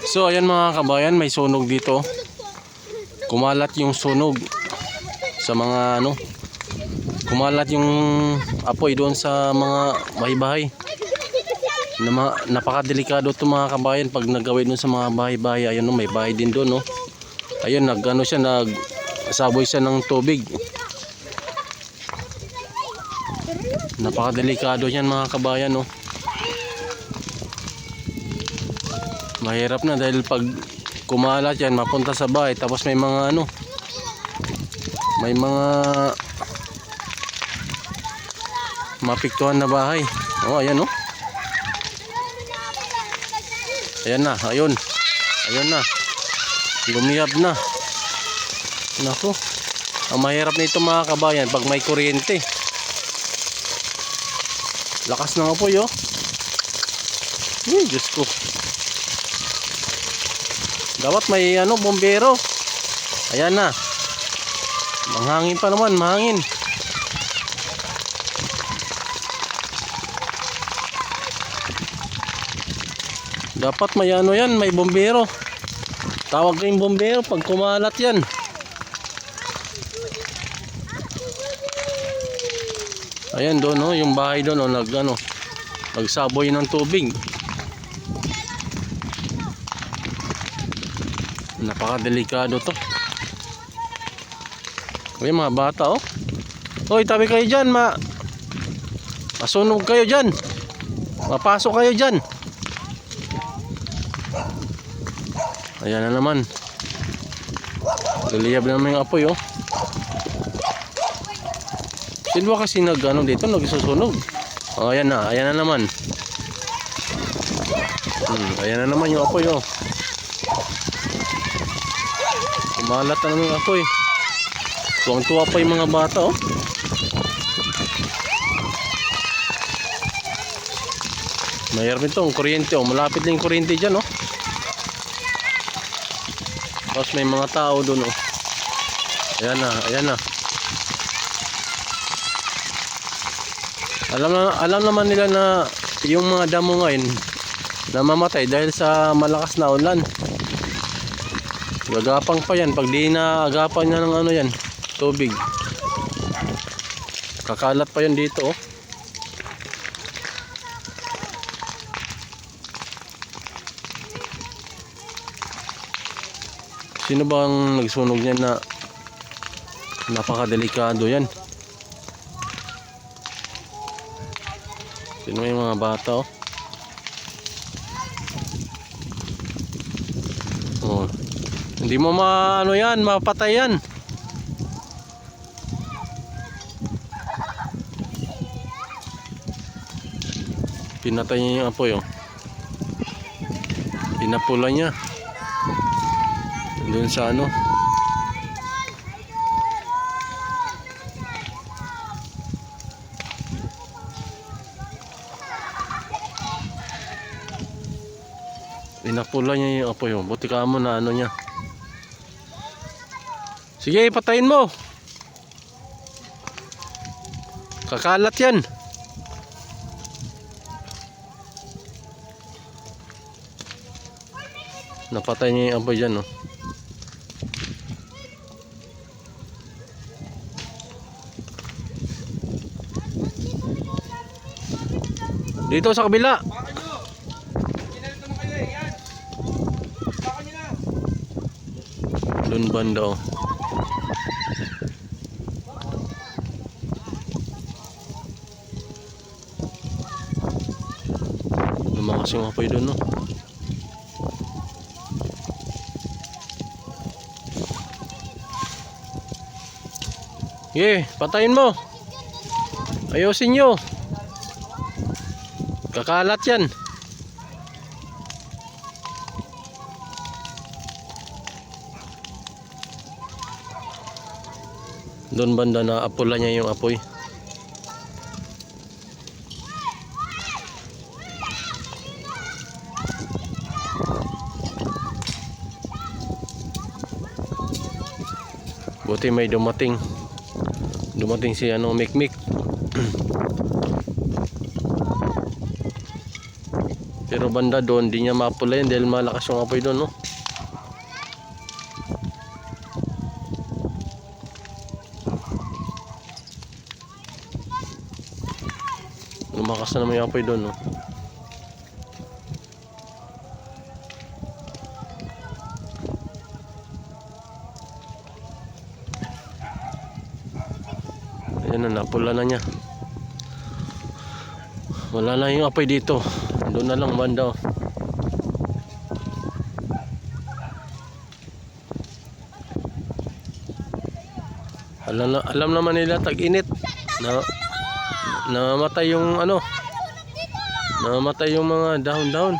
So ayan mga kabayan, may sunog dito. Kumalat yung sunog sa mga ano, kumalat yung apoy doon sa mga bahay-bahay. Napakadelikado to mga kabayan pag nagawin doon sa mga bahay-bahay. Ayun, no, may bahay din doon, no. Ayun, nagano siya, nagsaboy siya ng tubig. Napakadelikado yan mga kabayan, no. Mahirap na dahil pag kumalat yan, mapunta sa bahay, tapos may mga ano, may mga mapiktuhan na bahay. Oh, ayan, oh. Ayan na, ayun. Ayun na. Lumiyab na. Naku. Ang mahirap nito mga kabayan pag may kuryente. Lakas ng apoy, oh. Diyos ko. Dapat may ano, bombero. Ayan na. Manghangin pa naman, mahangin. Dapat may ano yan, may bombero. Tawag kayong bombero pag kumalat yan. Ayan doon, oh, yung bahay doon, oh, nagsaboy ng tubig. Napakadelikado to. Uy, mga bata, oh. Hoy, tabi kayo dyan, masunog kayo dyan. Mapasok kayo dyan. Ayan na naman. Galiyab na naman yung apoy, oh. Sino ba kasi nagano dito, nagsusunog? Oh, ayan na naman. Ayan na naman yung apoy, oh. Kumalat na naman yung apoy. Tuwang-tuwa pa yung mga bata, oh. Mayroon itong kuryente, oh. Malapit lang yung kuryente dyan, oh. Tapos may mga tao doon, oh. Ayan na, ayan na. Alam naman nila na yung mga damo ngayon namamatay dahil sa malakas na ulan. Gagapang pa yan pag di na agapan niya ng ano yan, tubig. Kakalat pa yan dito, oh. Sino bang nagsunog niyan na napakadelikado yan? Sino may mga bata, oh. Oh. Hindi mo maano yan, mapatay yan. Pinatay niya yung apoy, oh. Pinapula niya doon sa ano. Pinapula niya yung apoy, oh. Buti ka mo na ano niya. Sige, patayin mo. Kakalat yan. Napatay niya yung apoy dyan, oh. Dito sa kabila. Doon banda, oh. Lumakas yung apoy doon, no. Okay, patayin mo. Ayusin nyo. Kakalat yan. Doon banda na apula niya yung apoy. Buti may dumating si ano, Mikmik. Pero Pero banda doon, di niya mapula yun dahil malakas yung apoy doon, no? Lumakas na naman yung apoy doon, no? Ayan na, napula na niya. Wala na yung apoy dito. Doon na lang banda, oh. Alam naman nila tag-init na namatay yung ano, namatay yung mga dahon-dahon.